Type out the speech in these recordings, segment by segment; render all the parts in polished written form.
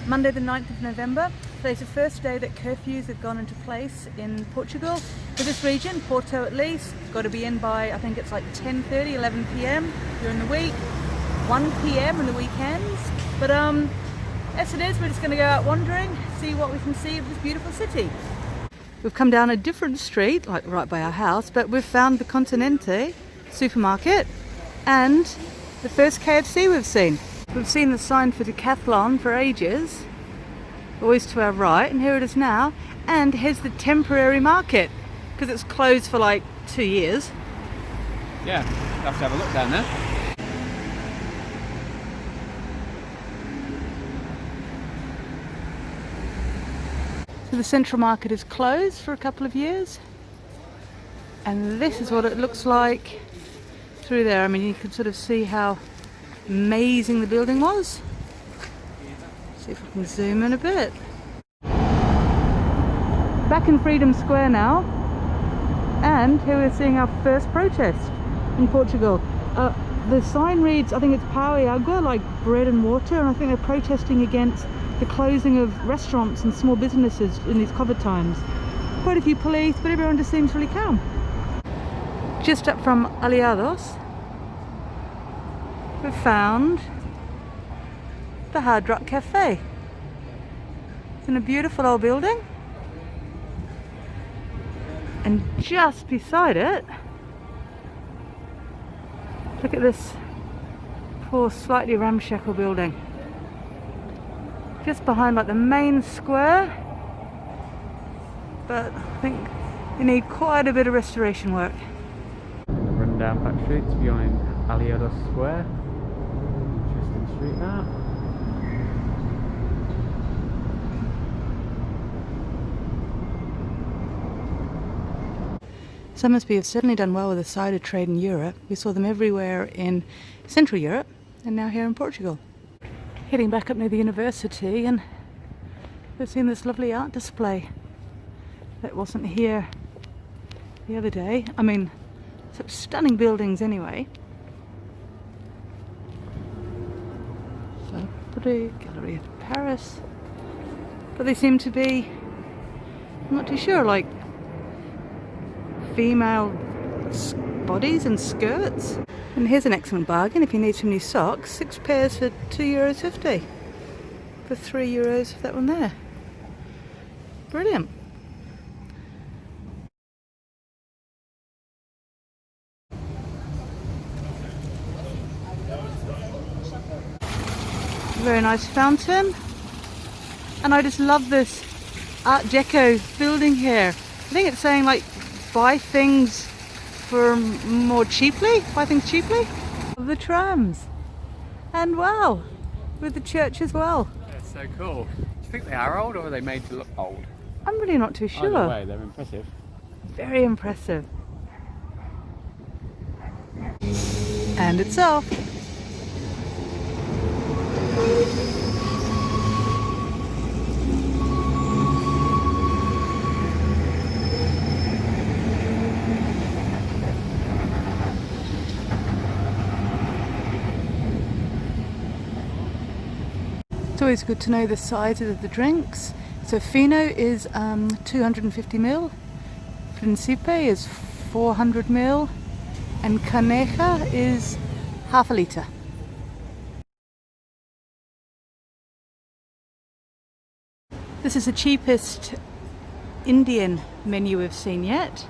Monday the 9th of November. Today's the first day that curfews have gone into place in Portugal. For this region, Porto at least, it's got to be in by, I think it's like 10:30, 11 p.m. during the week, 1 p.m. on the weekends. But as it is, we're just going to go out wandering, see what we can see of this beautiful city. We've come down a different street, like right by our house, but we've found the Continente supermarket and the first KFC we've seen. We've seen the sign for Decathlon for ages, always to our right, and here it is now. And here's the temporary market, because it's closed for like 2 years. Yeah, we'll have to have a look down there. So the central market is closed for a couple of years, and this is what it looks like through there. I mean, you can sort of see how amazing the building was. See if we can zoom in a bit. Back in Freedom Square now, and here we're seeing our first protest in Portugal. The sign reads, I think it's Pão e Água, like bread and water, and I think they're protesting against the closing of restaurants and small businesses in these COVID times. Quite a few police, but everyone just seems really calm. Just up from Aliados, we found the Hard Rock Cafe. It's in a beautiful old building, and just beside it, look at this poor slightly ramshackle building. Just behind like the main square, but I think you need quite a bit of restoration work. Run down back streets behind Aliados Square. Interesting street that. Somersby have certainly done well with the cider trade in Europe. We saw them everywhere in Central Europe and now here in Portugal. Heading back up near the university, and we've seen this lovely art display that wasn't here the other day. I mean, such stunning buildings anyway. So, Gallery of Paris. But they seem to be, I'm not too sure, like female bodies and skirts. And here's an excellent bargain if you need some new socks. 6 pairs for €2.50. For €3 for that one there. Brilliant. Very nice fountain. And I just love this Art Deco building here. I think it's saying like buy things for more cheaply, buy things cheaply. The trams, and wow, with the church as well. That's so cool. Do you think they are old, or are they made to look old? I'm really not too sure. Either way, they're impressive. Very impressive. And it's off. It's always good to know the sizes of the drinks. So Fino is 250ml, Principe is 400ml, and Caneja is half a litre. This is the cheapest Indian menu we've seen yet.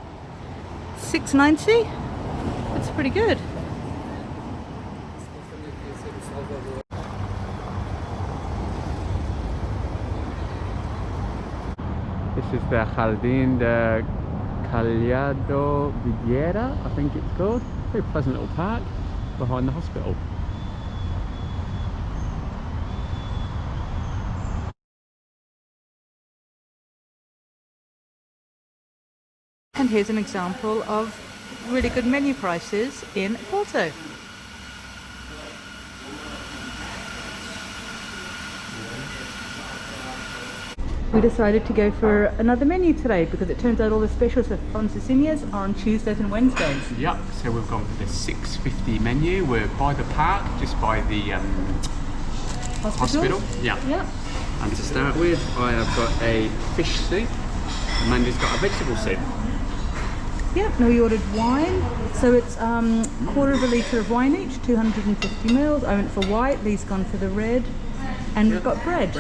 $6.90. That's pretty good. This is the Jardín de Collado Vidriera, I think it's called. Very pleasant little park behind the hospital. And here's an example of really good menu prices in Porto. We decided to go for another menu today because it turns out all the specials for Francesinhas are on Tuesdays and Wednesdays. Yep, so we've gone for the $6.50 menu. We're by the park, just by the hospital. Yeah. Yep. And to start with, I have got a fish soup. Amanda's got a vegetable soup. Yep, now we ordered wine. So it's quarter of a litre of wine each, 250 mils. I went for white, Lee's gone for the red. And we've got bread.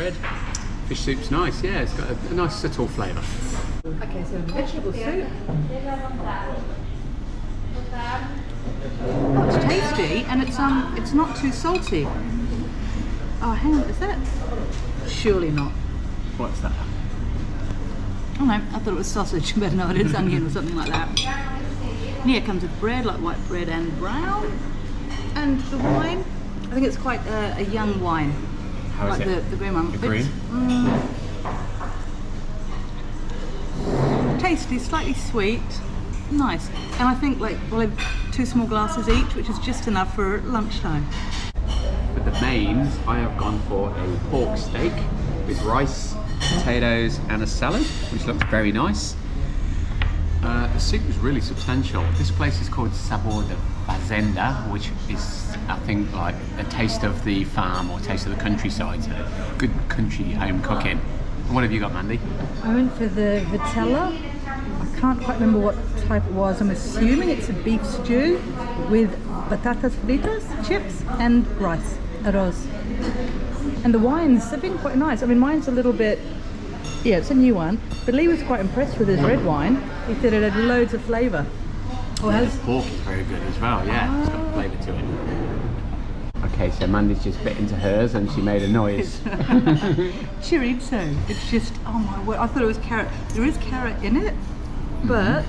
Fish soup's nice, yeah, it's got a nice subtle flavour. Okay, so vegetable soup. Oh, it's tasty, and it's not too salty. Oh, hang on, is that? Surely not. What's that? Oh no, I thought it was sausage, but no, it is onion or something like that. And here comes with bread, like white bread and brown. And the wine, I think it's quite a young wine. How is like it? The green one. The green? Tasty, slightly sweet, nice. And I think like we'll have 2 small glasses each, which is just enough for lunchtime. For the mains, I have gone for a pork steak with rice, potatoes and a salad, which looks very nice. The soup is really substantial. This place is called Sabor de Fazenda, which is, I think, like a taste of the farm or taste of the countryside, so good country home cooking. And what have you got, Mandy? I went for the vitella. I can't quite remember what type it was. I'm assuming it's a beef stew with patatas fritas, chips and rice, arroz. And the wines have been quite nice. I mean, mine's a little bit, yeah, it's a new one, but Lee was quite impressed with his red wine. He said it had loads of flavour. Oh, Yeah, the pork is very good as well, yeah, it's got flavour to it. Okay, so Mandy's just bit into hers and she made a noise. Chorizo. It's just, oh my word, I thought it was carrot. There is carrot in it, but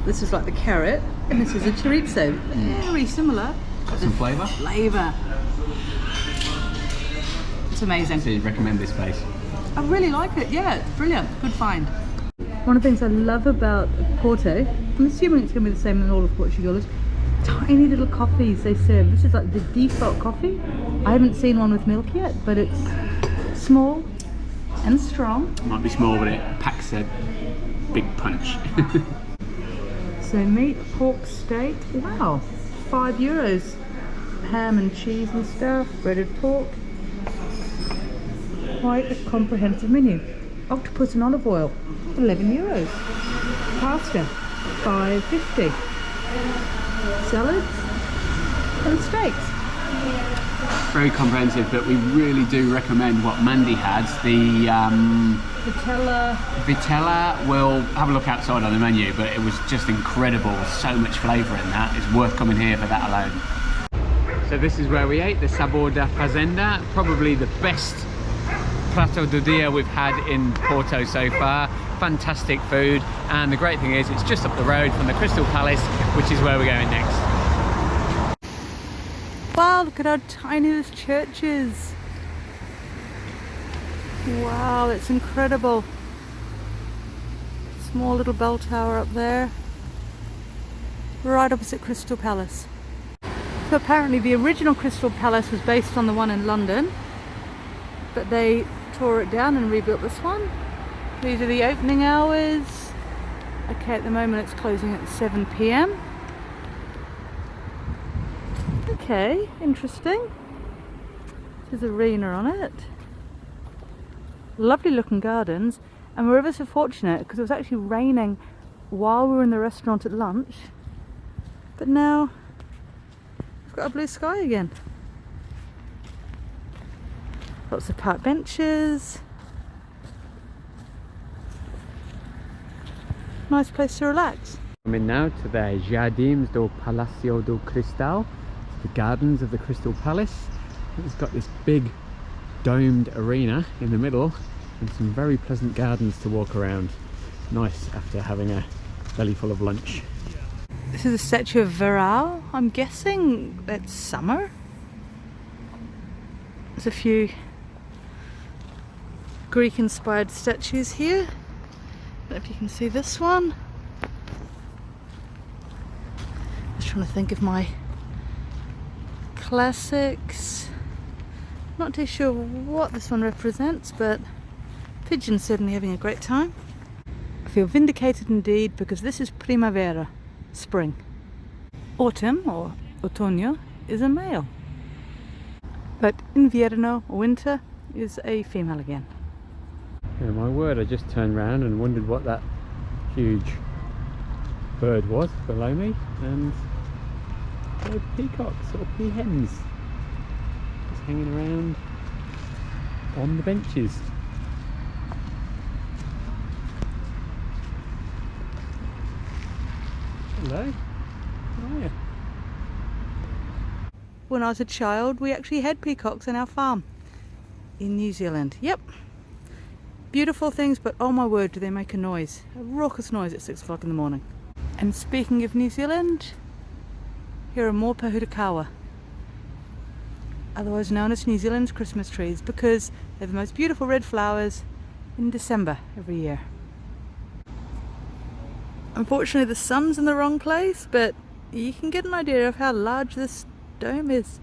this is like the carrot and this is a chorizo. Very similar. Got some flavour? Flavour. It's amazing. So you recommend this place? I really like it, yeah, it's brilliant. Good find. One of the things I love about Porto, I'm assuming it's going to be the same in all of Portugal, is tiny little coffees they serve. This is like the default coffee. I haven't seen one with milk yet, but it's small and strong. Might be small, but it packs a big punch. So meat, pork steak, wow, €5. Ham and cheese and stuff, breaded pork. Quite a comprehensive menu. Octopus and olive oil, €11. Pasta, $5.50. Salads and steaks. Very comprehensive, but we really do recommend what Mandy had. The Vitella. We'll have a look outside on the menu, but it was just incredible. So much flavour in that. It's worth coming here for that alone. So this is where we ate, the Sabor da Fazenda. Probably the best prato do dia we've had in Porto so far. Fantastic food, and the great thing is it's just up the road from the Crystal Palace, which is where we're going next. Wow, look at how tiny this church is. Wow, it's incredible. Small little bell tower up there, right opposite Crystal Palace. So apparently the original Crystal Palace was based on the one in London, but they tore it down and rebuilt this one. These are the opening hours. Okay, at the moment it's closing at 7 PM. Okay, interesting. There's an arena on it. Lovely looking gardens, and we're ever so fortunate because it was actually raining while we were in the restaurant at lunch, but now we've got a blue sky again. Lots of park benches. Nice place to relax. I'm in now to the Jadeem do Palacio do Cristal, the gardens of the Crystal Palace. It's got this big domed arena in the middle and some very pleasant gardens to walk around. Nice after having a belly full of lunch. This is a statue of Frugal. I'm guessing it's summer. There's a few Greek inspired statues here. I don't know if you can see this one. Just trying to think of my classics. Not too sure what this one represents, but pigeons certainly having a great time. I feel vindicated indeed because this is primavera, spring. Autumn or otoño is a male. But invierno or winter is a female again. Yeah, my word, I just turned around and wondered what that huge bird was below me, and they're peacocks or peahens just hanging around on the benches. Hello, how are you? When I was a child, we actually had peacocks on our farm in New Zealand. Yep. Beautiful things, but oh my word, do they make a noise. A raucous noise at 6 o'clock in the morning. And speaking of New Zealand, here are more Pōhutukawa, otherwise known as New Zealand's Christmas trees, because they're the most beautiful red flowers in December every year. Unfortunately, the sun's in the wrong place, but you can get an idea of how large this dome is.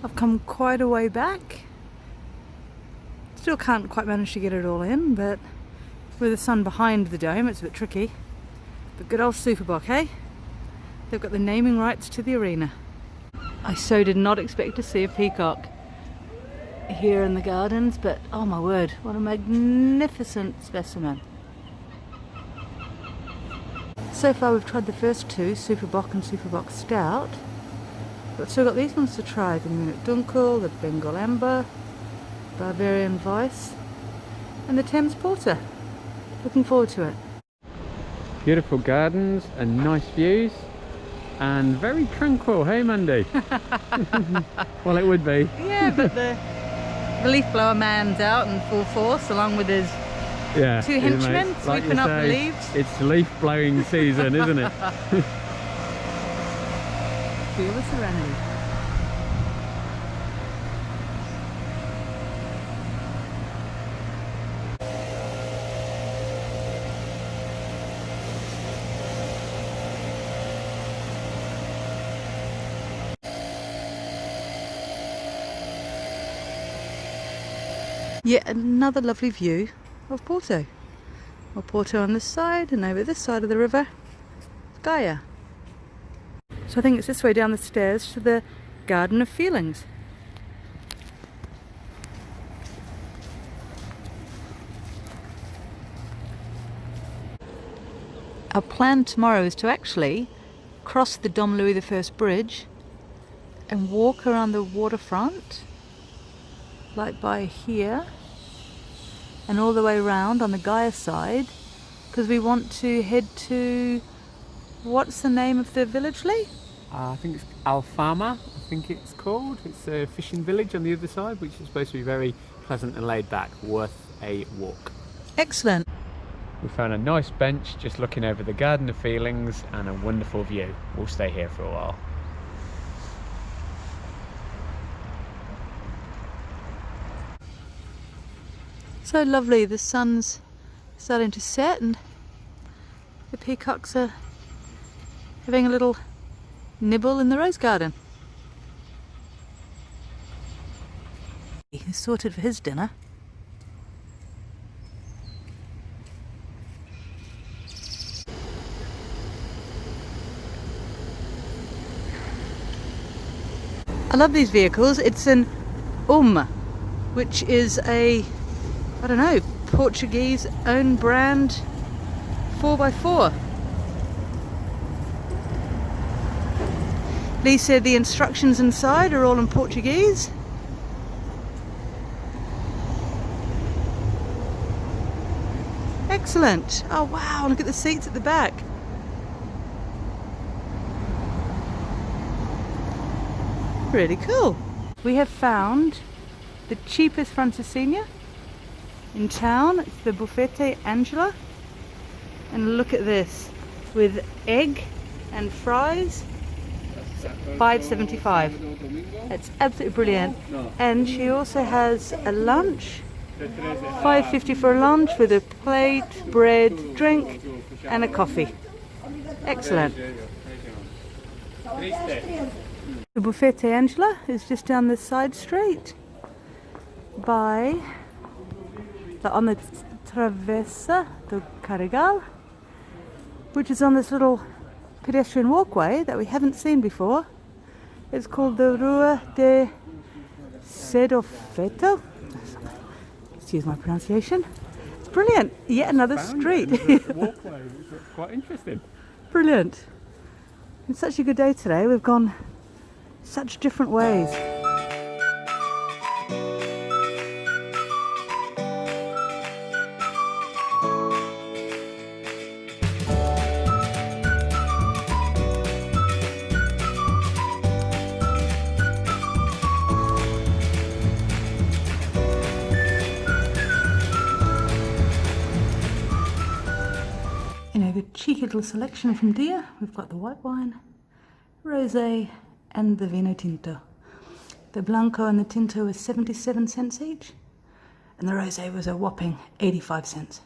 I've come quite a way back. Still can't quite manage to get it all in, but with the sun behind the dome, it's a bit tricky. But good old Superboc, hey? They've got the naming rights to the arena. I so did not expect to see a peacock here in the gardens, but oh my word, what a magnificent specimen. So far we've tried the first two, Superboc and Superboc Stout, but still got these ones to try, the Munich Dunkel, the Bengal Amber, Barbarian Vice, and the Thames Porter. Looking forward to it. Beautiful gardens and nice views, and very tranquil, hey Mandy? Well, it would be. Yeah, but the leaf blower man's out in full force along with his two henchmen sweeping up the leaves. It's leaf blowing season, isn't it? Feel the serenity. Yet another lovely view of Porto. Well, Porto on this side, and over this side of the river, Gaia. So I think it's this way down the stairs to the Garden of Feelings. Our plan tomorrow is to actually cross the Dom Louis I bridge and walk around the waterfront, like by here, and all the way around on the Gaia side, because we want to head to, what's the name of the village, Lee? I think it's Alfama, I think it's called. It's a fishing village on the other side, which is supposed to be very pleasant and laid back, worth a walk. Excellent. We found a nice bench just looking over the Garden of Feelings and a wonderful view. We'll stay here for a while. So lovely, the sun's starting to set and the peacocks are having a little nibble in the rose garden. He's sorted for his dinner. I love these vehicles. It's an which is a, I don't know, Portuguese own brand 4x4. Lee said the instructions inside are all in Portuguese. Excellent. Oh wow, look at the seats at the back. Really cool. We have found the cheapest Francesinha in town. It's the Buffete Angela, and look at this, with egg and fries, $5.75. It's absolutely brilliant. And she also has a lunch, $5.50 for a lunch, with a plate, bread, drink and a coffee. Excellent. The Buffete Angela is just down this side street by on the Travessa do Carregal, which is on this little pedestrian walkway that we haven't seen before. It's called the Rua de Cedo Feto. excuse my pronunciation. It's brilliant. Yet another street. Walkway, which looks quite interesting. Brilliant. It's such a good day today. We've gone such different ways. You know, the cheeky little selection from Dia. We've got the white wine, rosé, and the vino tinto. The blanco and the tinto was 77 cents each, and the rosé was a whopping 85 cents.